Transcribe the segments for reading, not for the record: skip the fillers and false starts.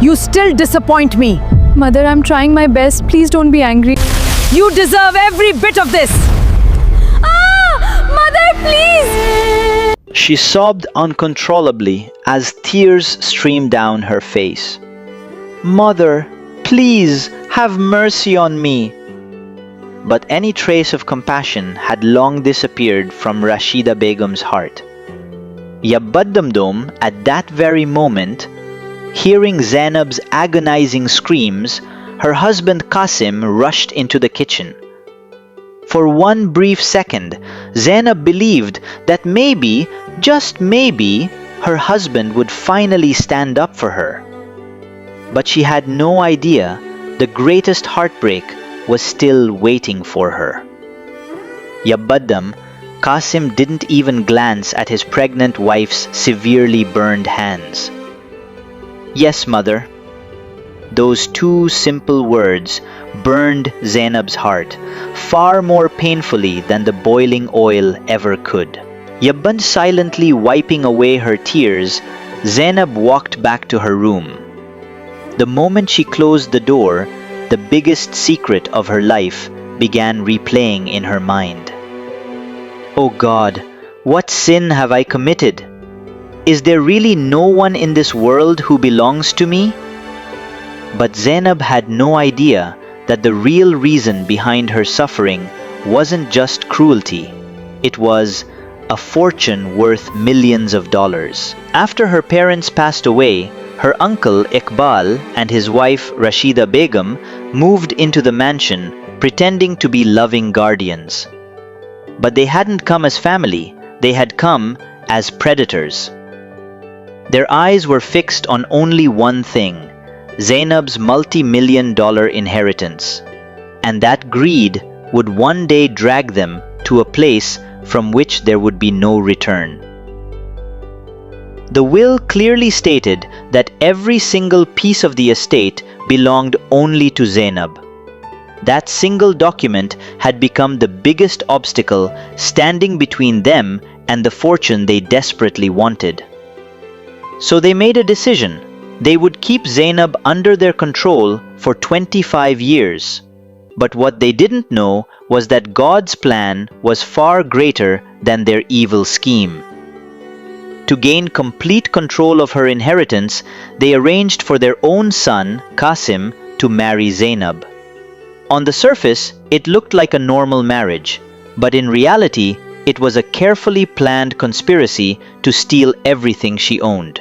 You still disappoint me. Mother, I'm trying my best. Please don't be angry. You deserve every bit of this. Mother, please! She sobbed uncontrollably as tears streamed down her face. "Mother, please have mercy on me." But any trace of compassion had long disappeared from Rashida Begum's heart. Yabaddamdom, at that very moment, hearing Zainab's agonizing screams, her husband Qasim rushed into the kitchen. For one brief second, Zainab believed that maybe, just maybe, her husband would finally stand up for her. But she had no idea the greatest heartbreak was still waiting for her. Yabaddam, Qasim didn't even glance at his pregnant wife's severely burned hands. "Yes, mother." Those two simple words burned Zainab's heart far more painfully than the boiling oil ever could. Yabband silently wiping away her tears, Zainab walked back to her room. The moment she closed the door, the biggest secret of her life began replaying in her mind. "Oh God, what sin have I committed? Is there really no one in this world who belongs to me?" But Zainab had no idea that the real reason behind her suffering wasn't just cruelty. It was a fortune worth millions of dollars. After her parents passed away, her uncle Iqbal and his wife Rashida Begum moved into the mansion, pretending to be loving guardians. But they hadn't come as family, they had come as predators. Their eyes were fixed on only one thing: Zainab's multi-million-dollar inheritance. And that greed would one day drag them to a place from which there would be no return. The will clearly stated that every single piece of the estate belonged only to Zainab. That single document had become the biggest obstacle standing between them and the fortune they desperately wanted. So they made a decision. They would keep Zainab under their control for 25 years. But what they didn't know was that God's plan was far greater than their evil scheme. To gain complete control of her inheritance, they arranged for their own son, Qasim, to marry Zainab. On the surface, it looked like a normal marriage, but in reality, it was a carefully planned conspiracy to steal everything she owned.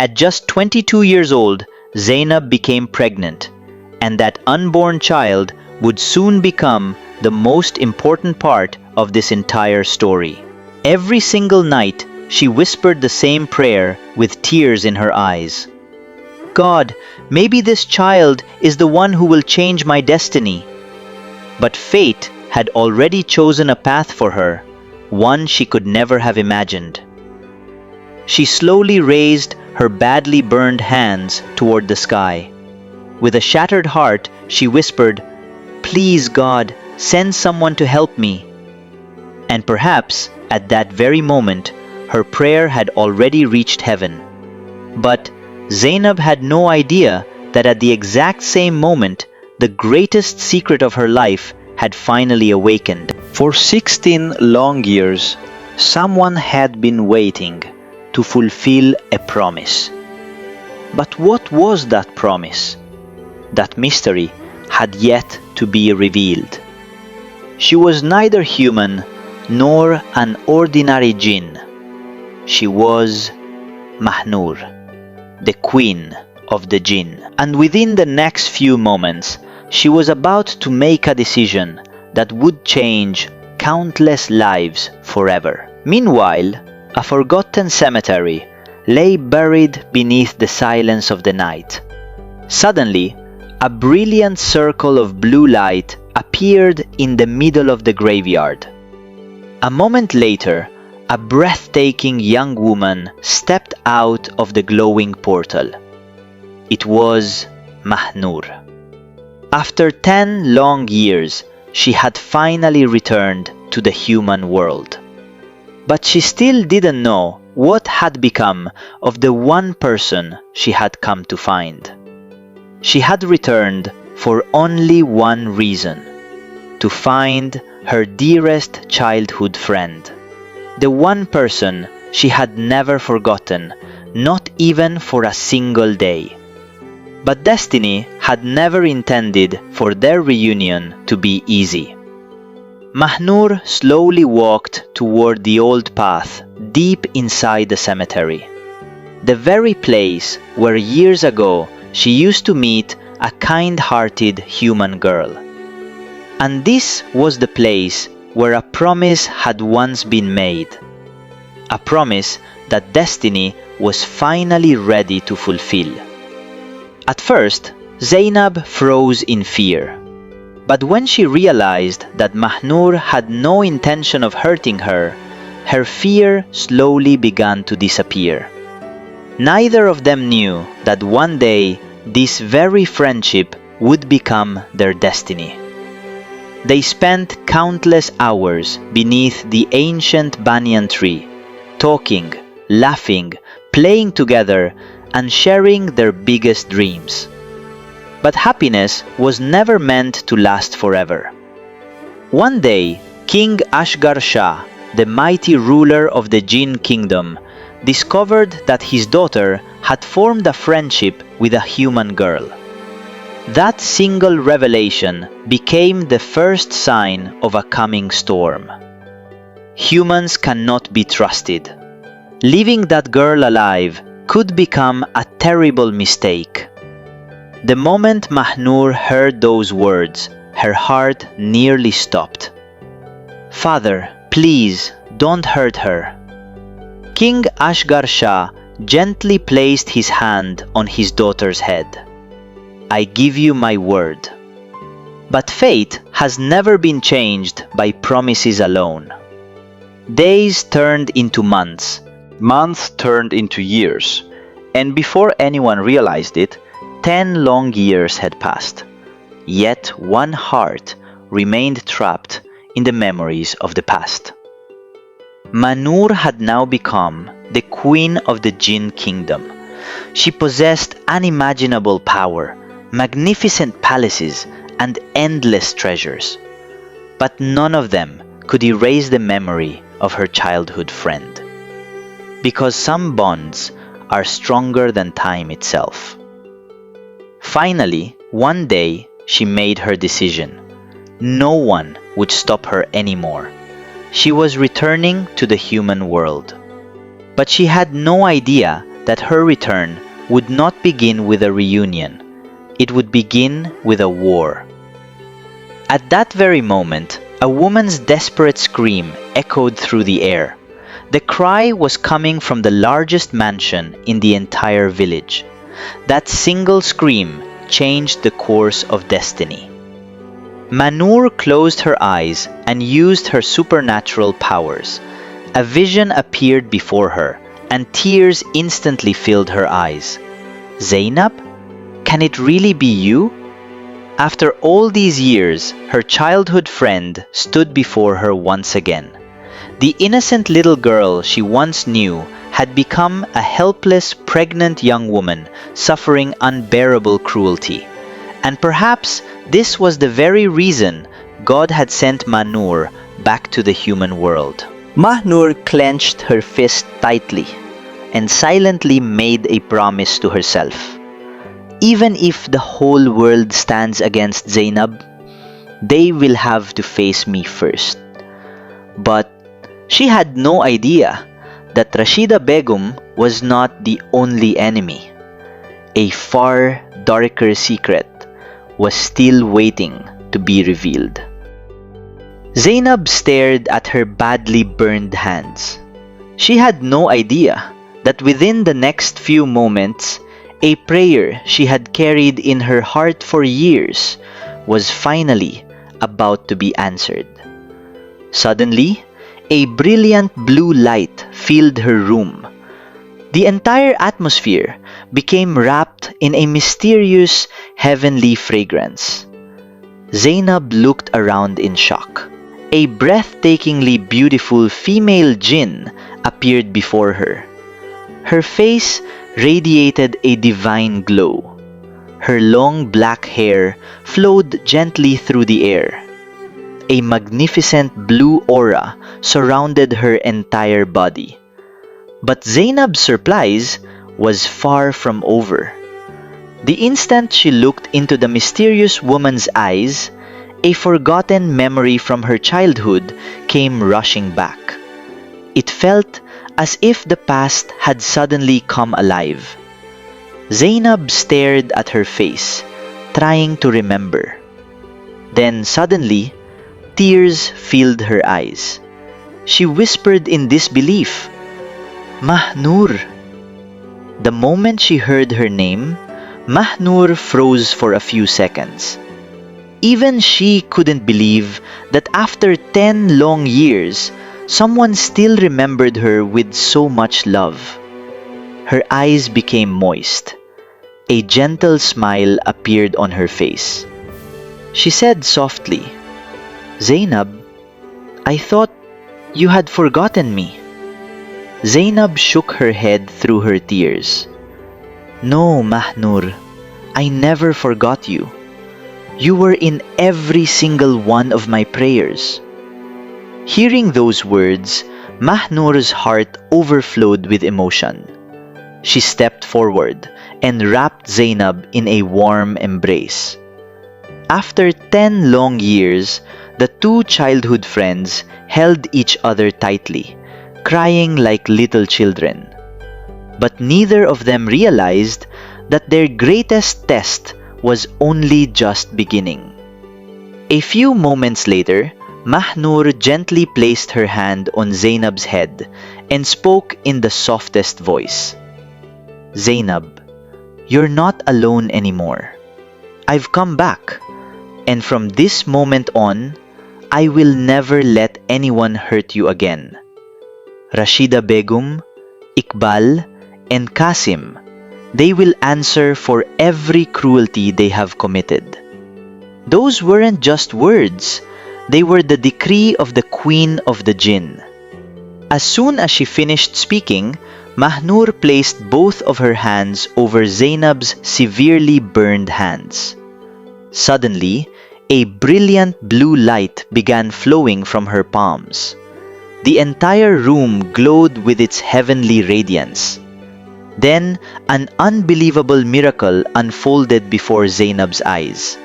At just 22 years old, Zainab became pregnant, and that unborn child would soon become the most important part of this entire story. Every single night, she whispered the same prayer with tears in her eyes. "God, maybe this child is the one who will change my destiny." But fate had already chosen a path for her, one she could never have imagined. She slowly raised her badly burned hands toward the sky. With a shattered heart, she whispered, "Please, God, send someone to help me." And perhaps, at that very moment, her prayer had already reached heaven. But Zainab had no idea that at the exact same moment, the greatest secret of her life had finally awakened. For 16 long years, someone had been waiting to fulfill a promise. But what was that promise? That mystery had yet to be revealed. She was neither human nor an ordinary jinn. She was Mahnur, the queen of the jinn. And within the next few moments, she was about to make a decision that would change countless lives forever. Meanwhile, a forgotten cemetery lay buried beneath the silence of the night. Suddenly, a brilliant circle of blue light appeared in the middle of the graveyard. A moment later, a breathtaking young woman stepped out of the glowing portal. It was Mahnur. After 10 long years, she had finally returned to the human world. But she still didn't know what had become of the one person she had come to find. She had returned for only one reason: to find her dearest childhood friend, the one person she had never forgotten, not even for a single day. But destiny had never intended for their reunion to be easy. Mahnur slowly walked toward the old path deep inside the cemetery, the very place where years ago she used to meet a kind-hearted human girl. And this was the place where a promise had once been made, a promise that destiny was finally ready to fulfill. At first, Zainab froze in fear. But when she realized that Mahnur had no intention of hurting her, her fear slowly began to disappear. Neither of them knew that one day this very friendship would become their destiny. They spent countless hours beneath the ancient banyan tree, talking, laughing, playing together, and sharing their biggest dreams. But happiness was never meant to last forever. One day, King Ashgar Shah, the mighty ruler of the Jinn kingdom, discovered that his daughter had formed a friendship with a human girl. That single revelation became the first sign of a coming storm. Humans cannot be trusted. Leaving that girl alive could become a terrible mistake. The moment Mahnur heard those words, her heart nearly stopped. "Father, please, don't hurt her." King Ashgar Shah gently placed his hand on his daughter's head. "I give you my word." But fate has never been changed by promises alone. Days turned into months, months turned into years, and before anyone realized it, 10 long years had passed. Yet one heart remained trapped in the memories of the past. Mahnur had now become the queen of the Jinn kingdom. She possessed unimaginable power, magnificent palaces, and endless treasures. But none of them could erase the memory of her childhood friend. Because some bonds are stronger than time itself. Finally, one day, she made her decision. No one would stop her anymore. She was returning to the human world. But she had no idea that her return would not begin with a reunion. It would begin with a war. At that very moment, a woman's desperate scream echoed through the air. The cry was coming from the largest mansion in the entire village. That single scream changed the course of destiny. Mahnur closed her eyes and used her supernatural powers. A vision appeared before her, and tears instantly filled her eyes. "Zainab? Can it really be you?" After all these years, her childhood friend stood before her once again. The innocent little girl she once knew had become a helpless, pregnant young woman suffering unbearable cruelty. And perhaps this was the very reason God had sent Mahnur back to the human world. Mahnur clenched her fist tightly and silently made a promise to herself. Even if the whole world stands against Zainab, they will have to face me first. But she had no idea that Rashida Begum was not the only enemy. A far darker secret was still waiting to be revealed. Zainab stared at her badly burned hands. She had no idea that within the next few moments, a prayer she had carried in her heart for years was finally about to be answered. Suddenly, a brilliant blue light filled her room. The entire atmosphere became wrapped in a mysterious heavenly fragrance. Zainab looked around in shock. A breathtakingly beautiful female jinn appeared before her. Her face radiated a divine glow. Her long black hair flowed gently through the air. A magnificent blue aura surrounded her entire body. But Zainab's surprise was far from over. The instant she looked into the mysterious woman's eyes, a forgotten memory from her childhood came rushing back. It felt as if the past had suddenly come alive. Zainab stared at her face, trying to remember. Then suddenly, tears filled her eyes. She whispered in disbelief, "Mahnur!" The moment she heard her name, Mahnur froze for a few seconds. Even she couldn't believe that after 10 long years, someone still remembered her with so much love. Her eyes became moist. A gentle smile appeared on her face. She said softly, "Zainab, I thought you had forgotten me." Zainab shook her head through her tears. "No, Mahnur, I never forgot you. You were in every single one of my prayers." Hearing those words, Mahnur's heart overflowed with emotion. She stepped forward and wrapped Zainab in a warm embrace. After 10 long years, the two childhood friends held each other tightly, crying like little children. But neither of them realized that their greatest test was only just beginning. A few moments later, Mahnur gently placed her hand on Zainab's head and spoke in the softest voice. "Zainab, you're not alone anymore. I've come back, and from this moment on, I will never let anyone hurt you again." Rashida Begum, Iqbal, and Qasim, they will answer for every cruelty they have committed. Those weren't just words, they were the decree of the Queen of the Jinn. As soon as she finished speaking, Mahnur placed both of her hands over Zainab's severely burned hands. Suddenly, a brilliant blue light began flowing from her palms. The entire room glowed with its heavenly radiance. Then, an unbelievable miracle unfolded before Zainab's eyes.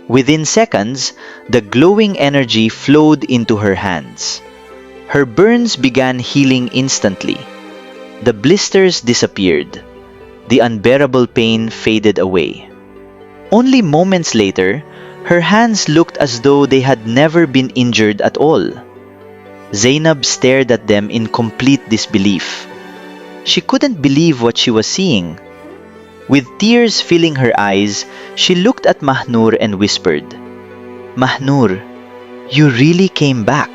Within seconds, the glowing energy flowed into her hands. Her burns began healing instantly. The blisters disappeared. The unbearable pain faded away. Only moments later, her hands looked as though they had never been injured at all. Zainab stared at them in complete disbelief. She couldn't believe what she was seeing. With tears filling her eyes, she looked at Mahnur and whispered, "Mahnur, you really came back."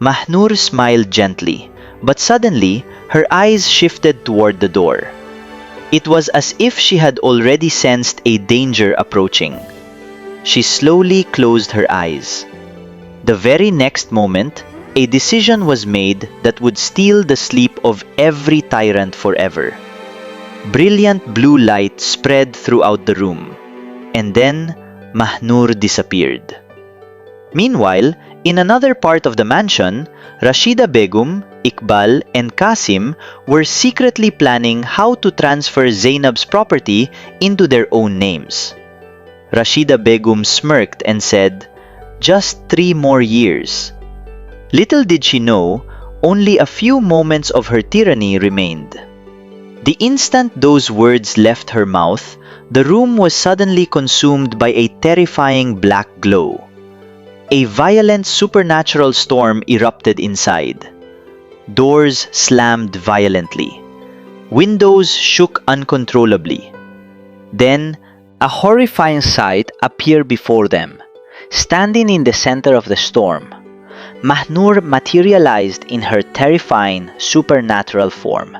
Mahnur smiled gently, but suddenly her eyes shifted toward the door. It was as if she had already sensed a danger approaching. She slowly closed her eyes. The very next moment, a decision was made that would steal the sleep of every tyrant forever. Brilliant blue light spread throughout the room, and then Mahnur disappeared. Meanwhile, in another part of the mansion, Rashida Begum, Iqbal, and Qasim were secretly planning how to transfer Zainab's property into their own names. Rashida Begum smirked and said, "Just 3 more years." Little did she know, only a few moments of her tyranny remained. The instant those words left her mouth, the room was suddenly consumed by a terrifying black glow. A violent supernatural storm erupted inside. Doors slammed violently. Windows shook uncontrollably. Then, a horrifying sight appeared before them. Standing in the center of the storm, Mahnur materialized in her terrifying supernatural form.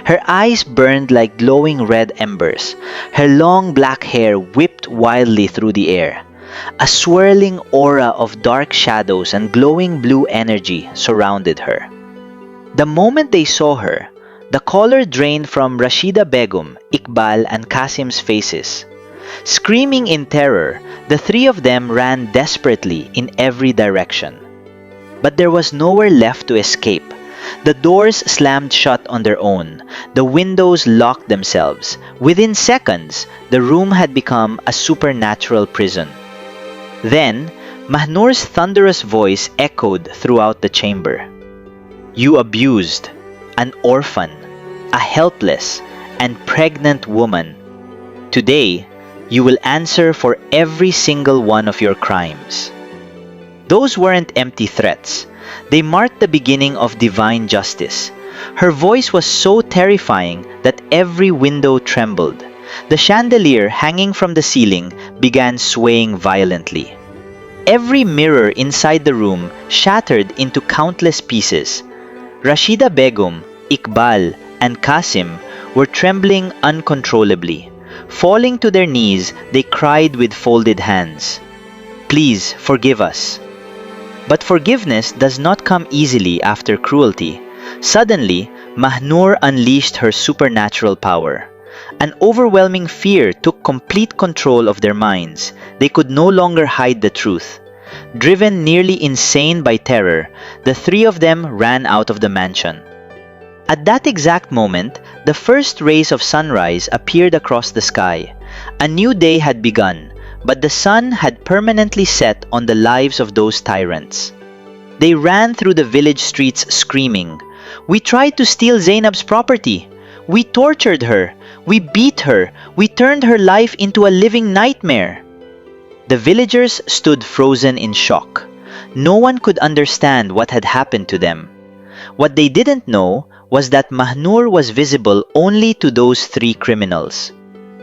Her eyes burned like glowing red embers. Her long black hair whipped wildly through the air. A swirling aura of dark shadows and glowing blue energy surrounded her. The moment they saw her, The caller drained from Rashida Begum, Iqbal, and Qasim's faces. Screaming in terror, the three of them ran desperately in every direction. But there was nowhere left to escape. The doors slammed shut on their own. The windows locked themselves. Within seconds, the room had become a supernatural prison. Then, Mahnoor's thunderous voice echoed throughout the chamber. "You abused an orphan, a helpless and pregnant woman. Today, you will answer for every single one of your crimes." Those weren't empty threats. They marked the beginning of divine justice. Her voice was so terrifying that every window trembled. The chandelier hanging from the ceiling began swaying violently. Every mirror inside the room shattered into countless pieces. Rashida Begum, Iqbal, and Qasim were trembling uncontrollably. Falling to their knees, they cried with folded hands, "Please forgive us." But forgiveness does not come easily after cruelty. Suddenly, Mahnoor unleashed her supernatural power. An overwhelming fear took complete control of their minds. They could no longer hide the truth. Driven nearly insane by terror, the three of them ran out of the mansion. At that exact moment, the first rays of sunrise appeared across the sky. A new day had begun, but the sun had permanently set on the lives of those tyrants. They ran through the village streets screaming, "We tried to steal Zainab's property. We tortured her. We beat her. We turned her life into a living nightmare." The villagers stood frozen in shock. No one could understand what had happened to them. What they didn't know was that Mahnoor was visible only to those three criminals.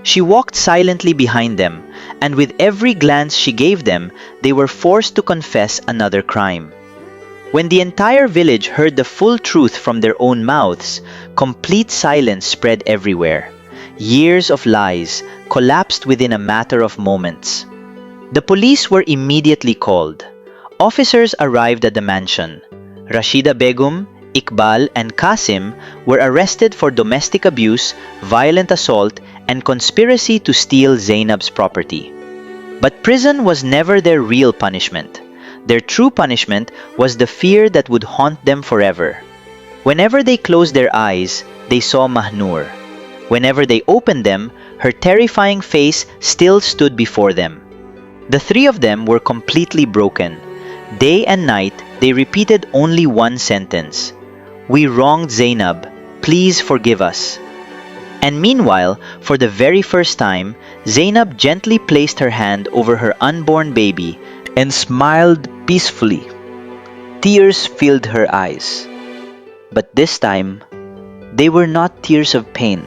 She walked silently behind them, and with every glance she gave them, they were forced to confess another crime. When the entire village heard the full truth from their own mouths, complete silence spread everywhere. Years of lies collapsed within a matter of moments. The police were immediately called. Officers arrived at the mansion. Rashida Begum, Iqbal, and Qasim were arrested for domestic abuse, violent assault, and conspiracy to steal Zainab's property. But prison was never their real punishment. Their true punishment was the fear that would haunt them forever. Whenever they closed their eyes, they saw Mahnoor. Whenever they opened them, her terrifying face still stood before them. The three of them were completely broken. Day and night, they repeated only one sentence: "We wronged Zainab. Please forgive us." And meanwhile, for the very first time, Zainab gently placed her hand over her unborn baby and smiled peacefully. Tears filled her eyes. But this time, they were not tears of pain.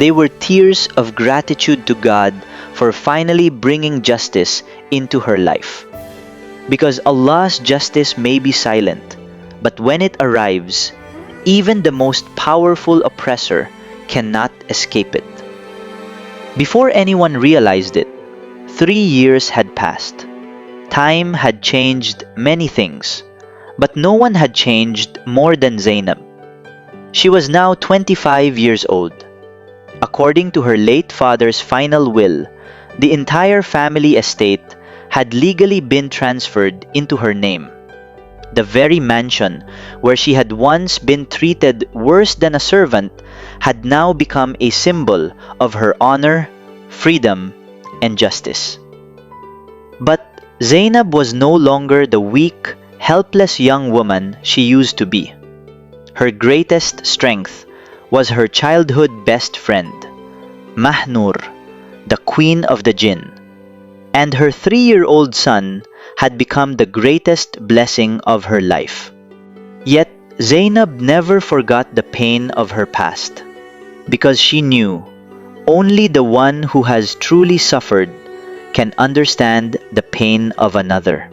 They were tears of gratitude to God for finally bringing justice into her life. Because Allah's justice may be silent, but when it arrives, even the most powerful oppressor cannot escape it. Before anyone realized it, 3 years had passed. Time had changed many things, but no one had changed more than Zainab. She was now 25 years old. According to her late father's final will, the entire family estate had legally been transferred into her name. The very mansion where she had once been treated worse than a servant had now become a symbol of her honor, freedom, and justice. But Zainab was no longer the weak, helpless young woman she used to be. Her greatest strength was her childhood best friend, Mahnoor, the queen of the jinn. And her 3-year-old son had become the greatest blessing of her life. Yet Zainab never forgot the pain of her past, because she knew only the one who has truly suffered can understand the pain of another.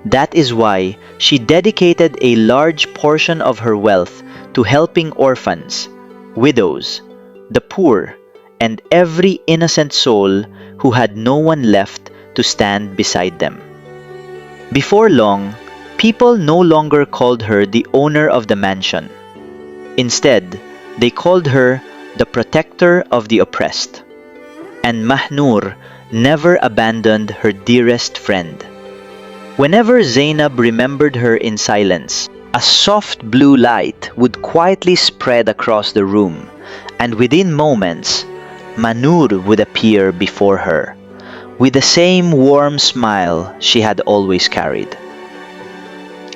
That is why she dedicated a large portion of her wealth to helping orphans, widows, the poor, and every innocent soul who had no one left to stand beside them. Before long, people no longer called her the owner of the mansion. Instead, they called her the protector of the oppressed. And Mahnur never abandoned her dearest friend. Whenever Zainab remembered her in silence, a soft blue light would quietly spread across the room, and within moments, Mahnur would appear before her, with the same warm smile she had always carried.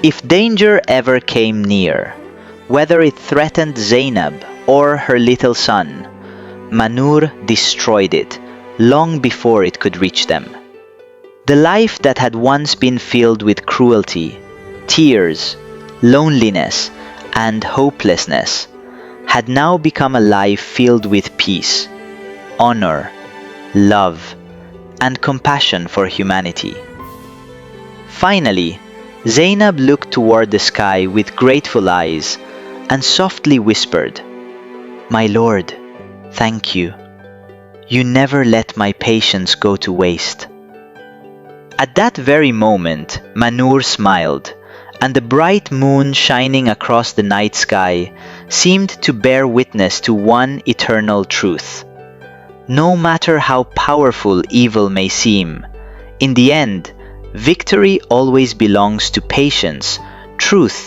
If danger ever came near, whether it threatened Zainab or her little son, Mahnur destroyed it long before it could reach them. The life that had once been filled with cruelty, tears, loneliness, and hopelessness had now become a life filled with peace, honor, love, and compassion for humanity. Finally, Zainab looked toward the sky with grateful eyes and softly whispered, "My Lord, thank you. You never let my patience go to waste." At that very moment, Mahnur smiled, and the bright moon shining across the night sky seemed to bear witness to one eternal truth. No matter how powerful evil may seem, in the end, victory always belongs to patience, truth,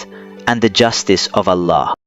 and the justice of Allah.